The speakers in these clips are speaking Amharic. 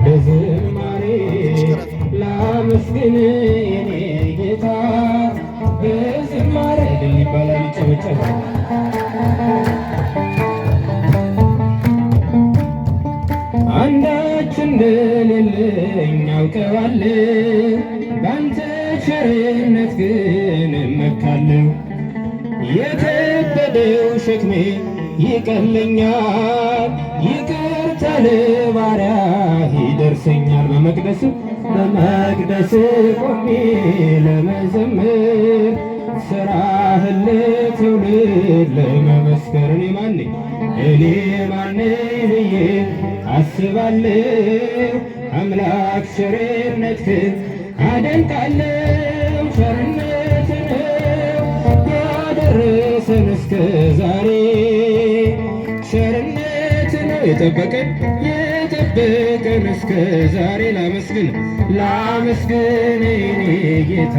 በዝማሬ ላመስግን የኔ ጌታ በዝማሬ ድል ይባላል ይጨበጨባል። አንዳች እንደሌለኝ አውቀዋለሁ ባንተ ቸርነት ግን እመካለሁ። የከበደው ሸክሜ ይቀለኛል ይቅርታ ለባሪያህ ይደርሰኛል። በመቅደስ ቆሜ ለመዘመር ሥራህን ለትውልድ ለመመስከር እኔ ማነኝ ብዬ አስባለሁ። አምላክ ቸርነትህን አደንቃለሁ። ቸርነትህ ነው ያደረሰን እስከ ዛሬ ቸርነትህ ነው የጠበቀን እስከ ዛሬ ላመስግን የኔ ጌታ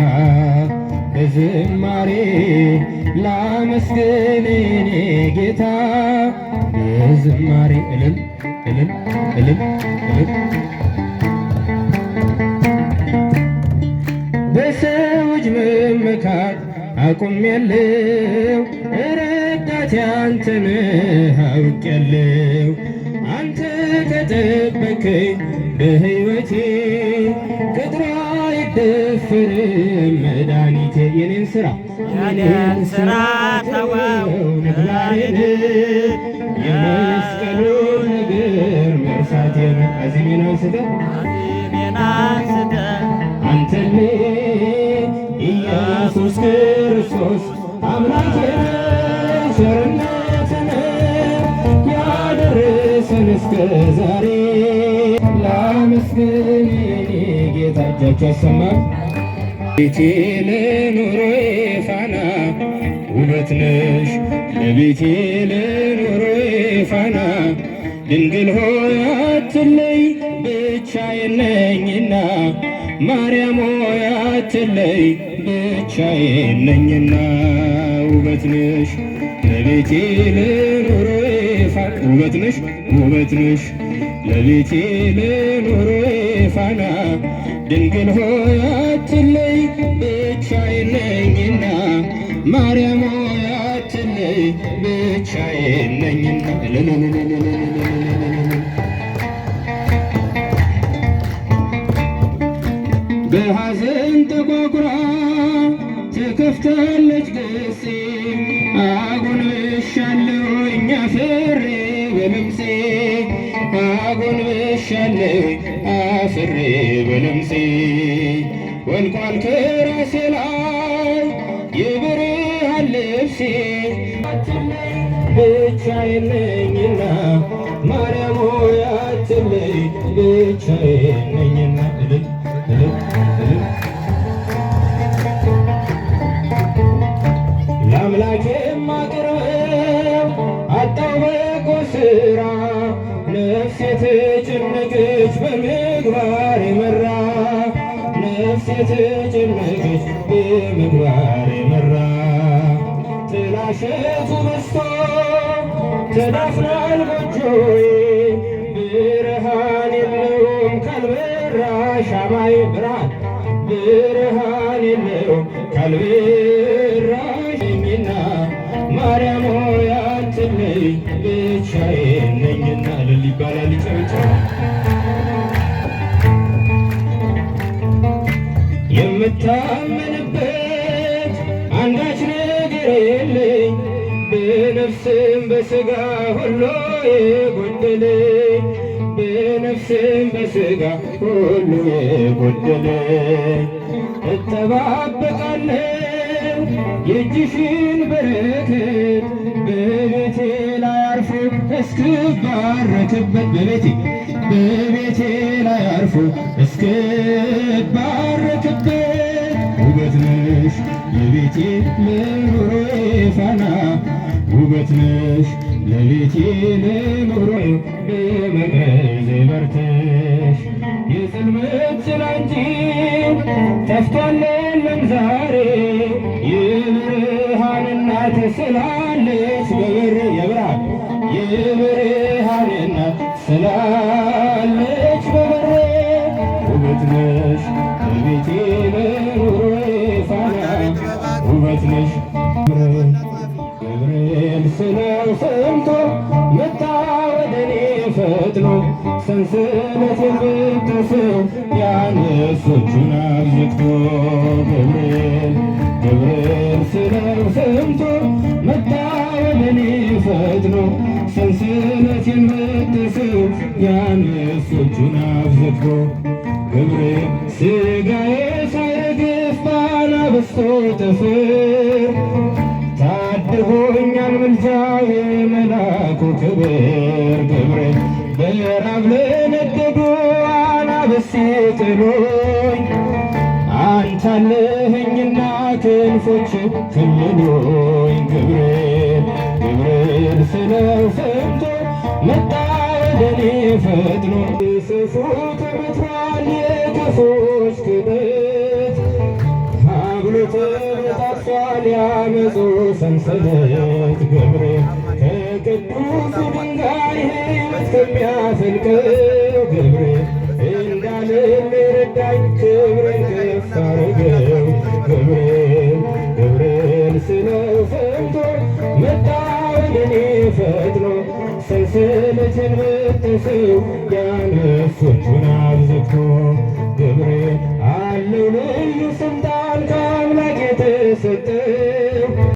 በዝማሬ ላመስግን የኔ ጌታ በዝማሬ እልል እልል እልል እልል በሰው እጅ መመካት አቁሜያለሁ። ረዳቴ አንተ ነህ አውቄያለሁ። አንተ ከጠበቅከኝ በሕይወቴ ቅጥሯ አይደፈርም መድኃኒቴ። የኔን ሥራ ተወው ምግባሬን የመስቀሉን ነገር መርሳቴን አዚሜን አንስተህ አንተን ኢየሱስ ክርስቶስ አምላኬ ቸርነትህ ያደረሰን እስከ ዛሬ ላመስግን የኔ ጌታ። እጃችሁ ያሰማል። ቤቴ ለኑሮዬ ፋና ውበት ነሽ ለቤቴ ለኑሮዬ ፋና ድንግል ሆይ አትለይ ብቻዬን ነኝና ማርያም ሆይ አትለይ ብቻዬን ነኝና ውበት ነሽ ለቤቴ ለኑሮዬ ፋና ውበት ነሽ ለቤቴ ለኑሮዬ ፋና ድንግል ሆይ አትለይ ብቻዬን ነኝና ማርያም ሆይ አትለይ ብቻዬን ነኝና በሐዘን ተጓጉራ ትከፍታለች ገጼ አጎንብሻለሁኝ አፍሬ በለምሴ አጎንብሻለሁኝ አፍሬ በለምሴ ወልቋል ከራሴ ላይ የብርሃን ልብሴ ብቻዬን ነኝና ማርያም ሆይ አትለይ ብቻዬን ነኝና ለአምላኬ የማቀርበው አጣሁ በጎ ሥራ ነፍሴ ተጨነቀች በምግባር የመራ ነፍሴ ተጨነቀች በምግባር የመራ ጥላሸቱ በዝቶ ተዳፍኗል ጎጆዬ ብርሃን የለውም ካልበራ ሻማዬ ብርሃን የለውም ካልበራ ሻማዬ ማርያም ሆይ አትለይ ብቻዬን ነኝና እልል ይባላል ይጨበጨባል። የምታመንበት አንዳች ነገር የለኝ በነፍስም በሥጋ ሁሉ የጎደለኝ በነፍስም በሥጋ ሁሉ የጎደለኝ እጠባበቃለሁ የእጅሽን በረከት በቤቴ ላይ አርፎ እስክባረክበት በቤቴ ላይ አርፎ እስክባረክበት ውበት ነሽ የቤቴ ለኑሮዬ ፋና ውበት ነሽ ለቤቴ ለኑሮዬ በመቅረዝ በርተሽ የጽልመት ጭላንጭል ጠፍቷል የለም ዛሬ የብርሃን እናት ስላለች የብርሃን እናት ስላለች በበር ሰንሰለቴን በጠሰው ያነሶቹን አብዝቶ ገብርኤል ስለው ሰምቶ መጣ ወደኔ ፈጥኖ ሰንሰለቴን በጠሰው ያነሶቹን አብዝቶ ገብርኤል ሥጋዬ ሳይረግፍ ባናብስቶ ጥፍር ታድጎኛል ምልጃው የመላኩ ክብር ገብርኤል በራብ ለነደዱ አናብስት ጥሎኝ አንተ አለኸኝና ክንፎች ከለሉኝ ገብርኤል ስለው ሰምቶ መጣ ወደኔ ፈጥኖ ሰይፉ ተመቷል የክፎች ክበት ሀብሉ ተበጣጥሷል ያመፁ ሰንሰለት ገብርኤል ከቅዱሱ ድንጋይ ሕይወት ከሚያፈልቀው ገብርኤል እንዳልል ረዳኝ ክብርን ከፍ አረገው ገብርኤል ስለው ሰምቶ መጣ ወደኔ ፈጥኖ ሰንሰለቴን በጠሰው ያነሶቹን አብዝቶ ገብርኤል አለው ልዩ ስልጣን ከአምላክ የተሰጠ